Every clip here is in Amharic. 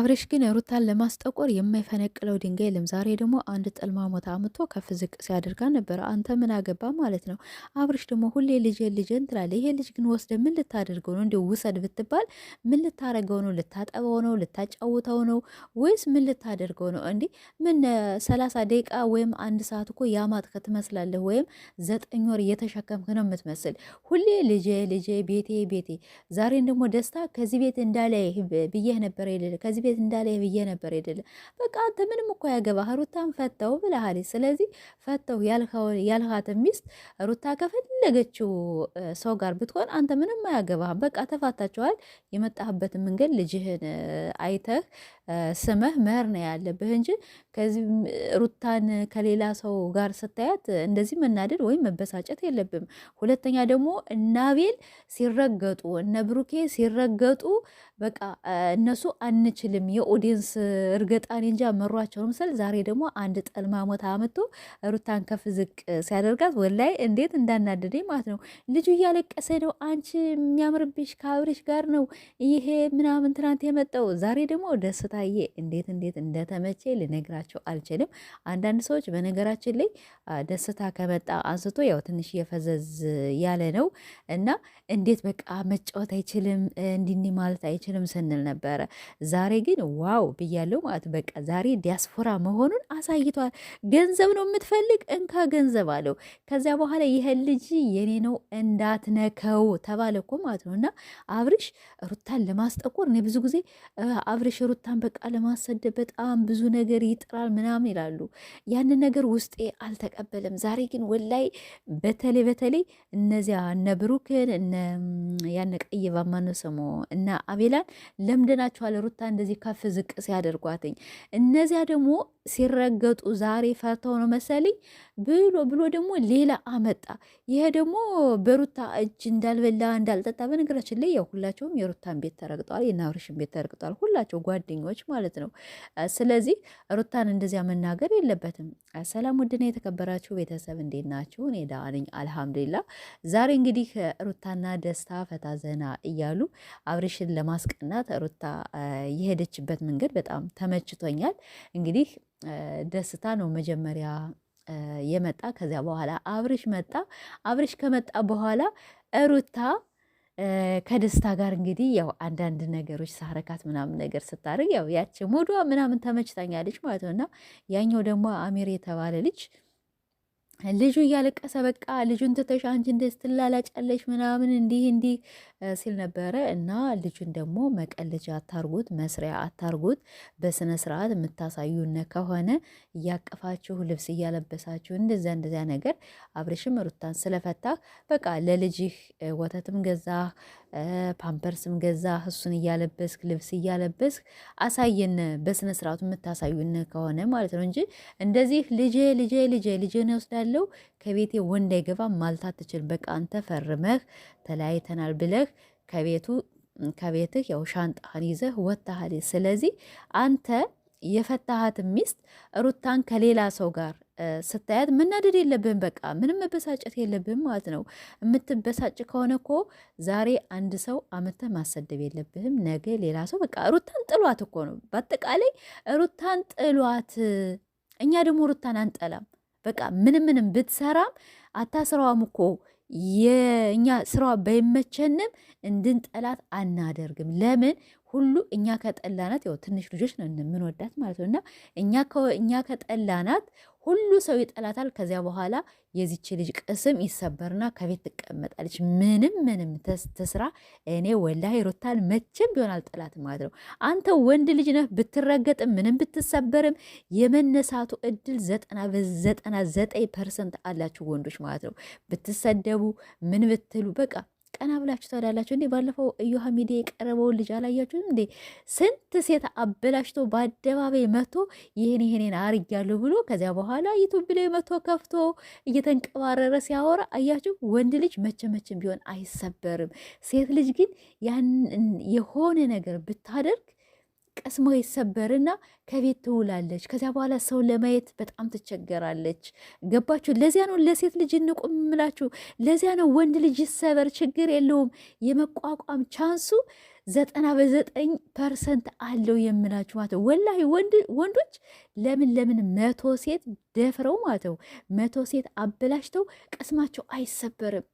አብርሽ ግን ሩታን ለማስጠቆር የማይፈነቅለው ድንጋይ የለም። ዛሬ ደግሞ አንድ ጠልማሞታ አምጥቶ ከፍ ዝቅ ሲያደርጋ ነበረ። አንተ ምን አገባ ማለት ነው። አብርሽ ደግሞ ሁሌ ልጄን ትላለህ። ይሄ ልጅ ግን ወስደ ምን ልታደርገው ነው? እንዲሁ ውሰድ ብትባል ምን ልታረገው ነው? ልታጠበው ነው? ልታጫውተው ነው? ወይስ ምን ልታደርገው ነው? እንዲህ ምን 30 ደቂቃ ወይም አንድ ሰዓት እኮ ያማጥከ ትመስላለህ። ወይም 9 ወር እየተሸከምክ ነው የምትመስል። ሁሌ ልጄ ቤቴ። ዛሬን ደግሞ ደስታ ከዚህ ቤት እንዳለ ብዬህ ነበር አይደለ? ከዚህ ቤት እንዳለ ብዬ ነበር አይደለ? በቃ አንተ ምንም እኮ ያገባህ ሩታን ፈተው ብለሃል። ስለዚህ ፈተው ያልሃት ሚስት ሩታ ከፈለገችው ሰው ጋር ብትሆን አንተ ምንም አያገባህም። በቃ ተፋታችኋል። የመጣህበትን መንገድ ልጅህን አይተህ ስመህ መህር ነው ያለብህ እንጂ ከዚህ ሩታን ከሌላ ሰው ጋር ስታያት እንደዚህ መናደድ ወይም መበሳጨት የለብም። ሁለተኛ ደግሞ እነ አቤል ሲረገጡ እነ ብሩኬ ሲረገጡ በቃ እነሱ አንችልም የኦዲየንስ እርገጣን እንጂ መሯቸው ምስል። ዛሬ ደግሞ አንድ ጠልማሞት አመቶ ሩታን ከፍ ዝቅ ሲያደርጋት ወላይ እንዴት እንዳናደደኝ ማለት ነው። ልጁ እያለቀሰ ነው። አንቺ የሚያምርብሽ ከአብርሽ ጋር ነው ይሄ ምናምን ትናንት የመጣው ዛሬ ደግሞ ደስታዬ እንዴት እንደተመቼ ልነግራቸው አልችልም። አንዳንድ ሰዎች በነገራችን ላይ ደስታ ከመጣ አንስቶ ያው ትንሽ እየፈዘዝ ያለ ነው እና እንዴት በቃ መጫወት አይችልም እንዲህ ማለት አይችልም ስንል ነበረ። ዛሬ ግን ዋው ብያለው ማለት በቃ ዛሬ ዲያስፖራ መሆኑን አሳይቷል። ገንዘብ ነው የምትፈልግ እንካ ገንዘብ አለው። ከዚያ በኋላ ይሄ ልጅ የኔ ነው እንዳትነከው ተባለ እኮ ማለት ነው። እና አብርሽ ሩታን ለማስጠቆር እኔ ብዙ ጊዜ አብርሽ ሩታን በቃ ለማሰደብ በጣም ብዙ ነገር ይጥራል ምናምን ይላሉ። ያንን ነገር ውስጤ አልተቀበለም። ዛሬ ግን ወላይ በተለይ እነዚያ እነ ብሩክን ያነ ቀይ ባማነው ሰሞ እና አቤላን ለምደናቸዋል። ሩታ እንደዚህ ከፍ ዝቅ ሲያደርጓትኝ እነዚያ ደግሞ ሲረገጡ ዛሬ ፈርተው ነው መሰለኝ ብሎ ደግሞ ሌላ አመጣ። ይሄ ደግሞ በሩታ እጅ እንዳልበላ እንዳልጠጣ። በነገራችን ላይ ያው ሁላቸውም የሩታን ቤት ተረግጠዋል፣ የናብርሽን ቤት ተረግጠዋል። ሁላቸው ጓደኞች ማለት ነው። ስለዚህ ሩታን እንደዚያ መናገር የለበትም። ሰላም ውድና የተከበራችሁ ቤተሰብ እንዴት ናችሁ? እኔ ደህና ነኝ አልሐምዱሊላ። ዛሬ እንግዲህ ሩታና ደስታ ፈታ ዘና እያሉ አብርሽን ለማስቀናት ሩታ የሄደችበት መንገድ በጣም ተመችቶኛል። እንግዲህ ደስታ ነው መጀመሪያ የመጣ። ከዚያ በኋላ አብርሽ መጣ። አብርሽ ከመጣ በኋላ ሩታ ከደስታ ጋር እንግዲህ ያው አንዳንድ ነገሮች ሳረካት ምናምን ነገር ስታደርግ ያው ያቺ ሞዷ ምናምን ተመችታኛለች ማለት ነው። እና ያኛው ደግሞ አሚር የተባለ ልጁ እያለቀሰ በቃ ልጁን ትተሽ አንቺ እንደዚህ ትላላጫለሽ ምናምን እንዲህ ሲል ነበረ። እና ልጁን ደግሞ መቀለጃ አታርጉት፣ መስሪያ አታርጉት። በስነ ስርዓት የምታሳዩነ ከሆነ እያቀፋችሁ ልብስ እያለበሳችሁ እንደዚያ ነገር። አብርሽም ሩታን ስለፈታ በቃ ለልጅህ ወተትም ገዛ ፓምፐርስም ገዛ፣ እሱን እያለበስክ ልብስ እያለበስክ አሳየን። በስነ ስርዓቱ የምታሳዩን ከሆነ ማለት ነው እንጂ እንደዚህ ልጄን ይወስዳለው ከቤቴ ወንድ አይገባም ማለት አትችልም። በቃ አንተ ፈርመህ ተለያይተናል ብለህ ከቤትህ ያው ሻንጣህን ይዘህ ወጥተሃል። ስለዚህ አንተ የፈታሃት ሚስት ሩታን ከሌላ ሰው ጋር ስታያት መናደድ የለብህም። በቃ ምንም መበሳጨት የለብህም ማለት ነው። የምትበሳጭ ከሆነ እኮ ዛሬ አንድ ሰው አመተህ ማሰደብ የለብህም። ነገ ሌላ ሰው በቃ ሩታን ጥሏት እኮ ነው። በአጠቃላይ ሩታን ጥሏት። እኛ ደግሞ ሩታን አንጠላም። በቃ ምንም ብትሰራም አታስራዋም እኮ የእኛ ስራዋ ባይመቸንም እንድንጠላት አናደርግም። ለምን ሁሉ እኛ ከጠላናት ያው ትንሽ ልጆች ነው የምንወዳት ማለት ነው። እና እኛ ከጠላናት ሁሉ ሰው ይጠላታል። ከዚያ በኋላ የዚች ልጅ ቅስም ይሰበርና ከቤት ትቀመጣለች። ምንም ተስራ እኔ ወላሂ ሩታን መቼም ቢሆን አልጠላትም ማለት ነው። አንተ ወንድ ልጅ ነህ፣ ብትረገጥም ምንም ብትሰበርም የመነሳቱ እድል 99% አላችሁ ወንዶች ማለት ነው። ብትሰደቡ ምን ብትሉ በቃ ቀና ብላችሁ ታዳላችሁ እንዴ? ባለፈው እዮሃ ሚዲያ የቀረበውን ልጅ አላያችሁም እንዴ? ስንት ሴት አበላሽቶ በአደባባይ መጥቶ ይህንን አርጊያለሁ ብሎ ከዚያ በኋላ ዩቱብ ላይ መጥቶ ከፍቶ እየተንቀባረረ ሲያወራ አያችሁ። ወንድ ልጅ መቼም ቢሆን አይሰበርም። ሴት ልጅ ግን ያን የሆነ ነገር ብታደርግ ቀስሞ ይሰበርና ከቤት ትውላለች። ከዚያ በኋላ ሰው ለማየት በጣም ትቸገራለች። ገባችሁ? ለዚያ ነው ለሴት ልጅ እንቁም ምላችሁ። ለዚያ ነው ወንድ ልጅ ይሰበር ችግር የለውም የመቋቋም ቻንሱ 99% አለው የምላችሁ ማለት ነው። ወላሂ ወንዶች ለምን 100 ሴት ደፍረው ማለት ነው 100 ሴት አበላሽተው ቅስማቸው አይሰበርም።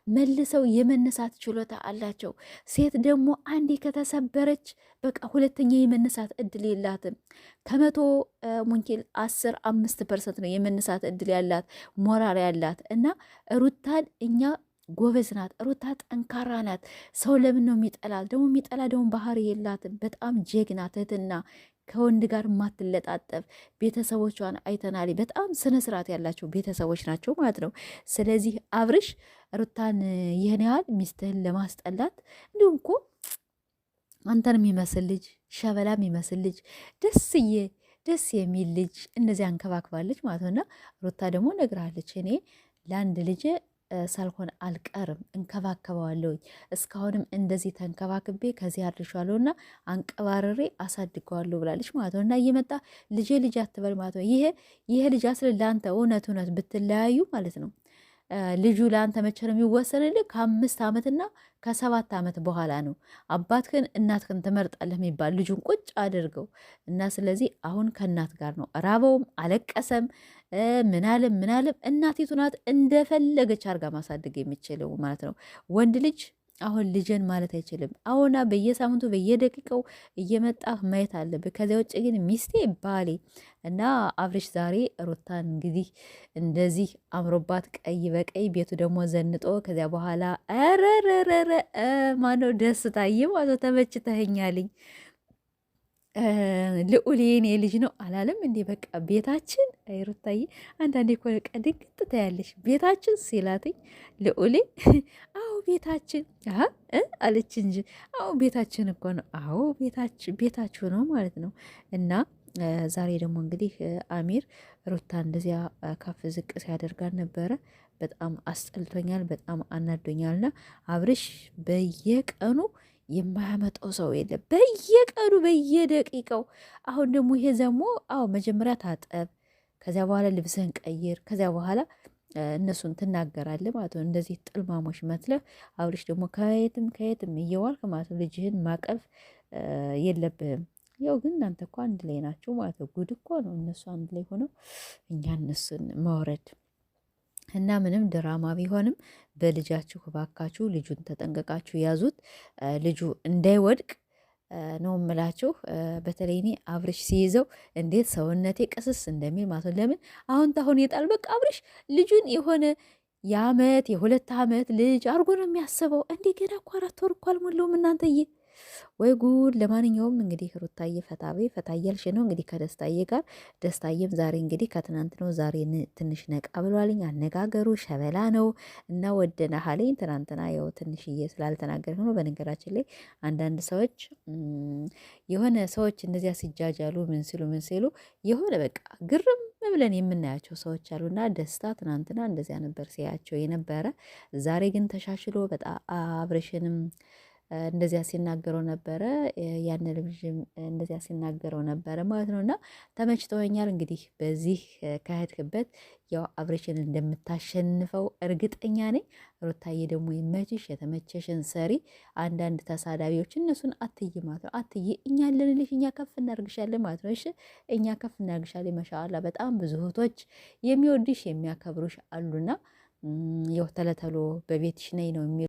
መልሰው የመነሳት ችሎታ አላቸው። ሴት ደግሞ አንዴ ከተሰበረች በቃ ሁለተኛ የመነሳት እድል የላትም። ከመቶ ሙንኪል 5% ነው የመነሳት እድል ያላት ሞራል ያላት እና ሩታን እኛ ጎበዝ ናት ሩታ፣ ጠንካራ ናት። ሰው ለምን ነው የሚጠላል? ደግሞ የሚጠላ ደግሞ ባህሪ የላትም። በጣም ጀግና ትህትና፣ ከወንድ ጋር ማትለጣጠፍ ቤተሰቦቿን አይተናል። በጣም ስነ ስርዓት ያላቸው ቤተሰቦች ናቸው ማለት ነው። ስለዚህ አብርሽ ሩታን ይህን ያህል ሚስትህን ለማስጠላት እንዲሁም እኮ አንተን የሚመስል ልጅ ሸበላ የሚመስል ልጅ ደስ የሚል ልጅ እነዚህ አንከባክባለች ማለት ነውና ሩታ ደግሞ ነግራለች እኔ ለአንድ ልጅ ሳልሆን አልቀርም እንከባከበዋለሁኝ። እስካሁንም እንደዚህ ተንከባክቤ ከዚህ አድርሻለሁና አንቀባርሬ አሳድገዋለሁ ብላለች ማለት ነው። እና እየመጣ ልጅ አትበል ማለት ነው። ይሄ ልጅ አስል ለአንተ እውነት ብትለያዩ ማለት ነው ልጁ ለአንተ መቼ ነው የሚወሰንልህ? ከ5 ዓመትና ከ7 ዓመት በኋላ ነው። አባትህን እናትህን ትመርጣለህ የሚባል ልጁን ቁጭ አድርገው እና ስለዚህ አሁን ከእናት ጋር ነው። ራበውም አለቀሰም ምናለም እናቲቱ ናት እንደፈለገች አርጋ ማሳደግ የሚችለው ማለት ነው። ወንድ ልጅ አሁን ልጅን ማለት አይችልም። አሁና በየሳምንቱ በየደቂቃው እየመጣህ ማየት አለብህ። ከዚያ ውጭ ግን ሚስቴ ባሌ እና አብርሽ ዛሬ ሩታን እንግዲህ እንደዚህ አምሮባት ቀይ በቀይ ቤቱ ደግሞ ዘንጦ ከዚያ በኋላ ረረረረ ማነው ደስታዬ ማለት ተመችተኸኛልኝ ልዑል የኔ ልጅ ነው አላለም እንዴ? በቃ ቤታችን አይሩታዬ፣ አንዳንዴ እኮ በቃ ድንግጥ ታያለሽ። ቤታችን ሲላትኝ ልዑሌ አዎ ቤታችን አለች እንጂ አዎ ቤታችን እኮ ነው። አዎ ቤታችሁ ነው ማለት ነው። እና ዛሬ ደግሞ እንግዲህ አሚር ሩታ እንደዚያ ከፍ ዝቅ ሲያደርጋት ነበረ። በጣም አስጠልቶኛል፣ በጣም አናዶኛልና አብርሽ በየቀኑ የማያመጣው ሰው የለም። በየቀኑ በየደቂቃው። አሁን ደግሞ ይሄ ዘሞ መጀመሪያ ታጠብ፣ ከዚያ በኋላ ልብስህን ቀይር፣ ከዚያ በኋላ እነሱን ትናገራለህ ማለት ነው። እንደዚህ ጥልማሞች መትለህ አብርሽ ደግሞ ከየትም እየዋልክ ማለት ነው ልጅህን ማቀፍ የለብህም። ያው ግን እናንተ እኮ አንድ ላይ ናቸው ማለት ነው። ጉድ እኮ ነው እነሱ አንድ ላይ ሆነው እኛ እነሱን መውረድ እና ምንም ድራማ ቢሆንም በልጃችሁ እባካችሁ ልጁን ተጠንቀቃችሁ ያዙት። ልጁ እንዳይወድቅ ነው የምላችሁ። በተለይ እኔ አብርሽ ሲይዘው እንዴት ሰውነቴ ቅስስ እንደሚል ማለት ነው። ለምን አሁን የጣል በቃ አብርሽ ልጁን የሆነ የ2 ዓመት ልጅ አድርጎ ነው የሚያስበው። እንዴ ገና እኮ 4 ወር እኮ አልሞላውም እናንተዬ። ወይ ጉድ! ለማንኛውም እንግዲህ ሩታዬ ፈታ እያልሽ ነው እንግዲህ ከደስታዬ ጋር። ደስታዬም ዛሬ እንግዲህ ከትናንት ነው ዛሬ ትንሽ ነቃ ብሏልኝ። አነጋገሩ ሸበላ ነው እና ወደናሃለኝ። ትናንትና ያው ትንሽዬ ስላልተናገር ነው። በነገራችን ላይ አንዳንድ ሰዎች የሆነ ሰዎች እንደዚያ ሲጃጃሉ ምን ሲሉ የሆነ በቃ ግርም ብለን የምናያቸው ሰዎች አሉና ደስታ ትናንትና እንደዚያ ነበር ሲያቸው የነበረ። ዛሬ ግን ተሻሽሎ በጣም አብርሽንም እንደዚያ ሲናገረው ነበረ። ያን ልጅም እንደዚያ ሲናገረው ነበረ ማለት ነው። እና ተመችቶኛል። እንግዲህ በዚህ ካሄድክበት ያው አብርሽን እንደምታሸንፈው እርግጠኛ ነኝ። ሩታዬ ደግሞ ይመችሽ፣ የተመቸሽን ሰሪ። አንዳንድ ተሳዳቢዎች እነሱን አትይ ማለት ነው። አትይ፣ እኛ ያለንልሽ፣ እኛ ከፍ እናርግሻለን ማለት ነው። እሺ እኛ ከፍ እናርግሻለን። ማሻአላ በጣም ብዙ እህቶች የሚወድሽ የሚያከብሩሽ አሉና ያው ተለተሎ በቤትሽ ነይ ነው የሚሉ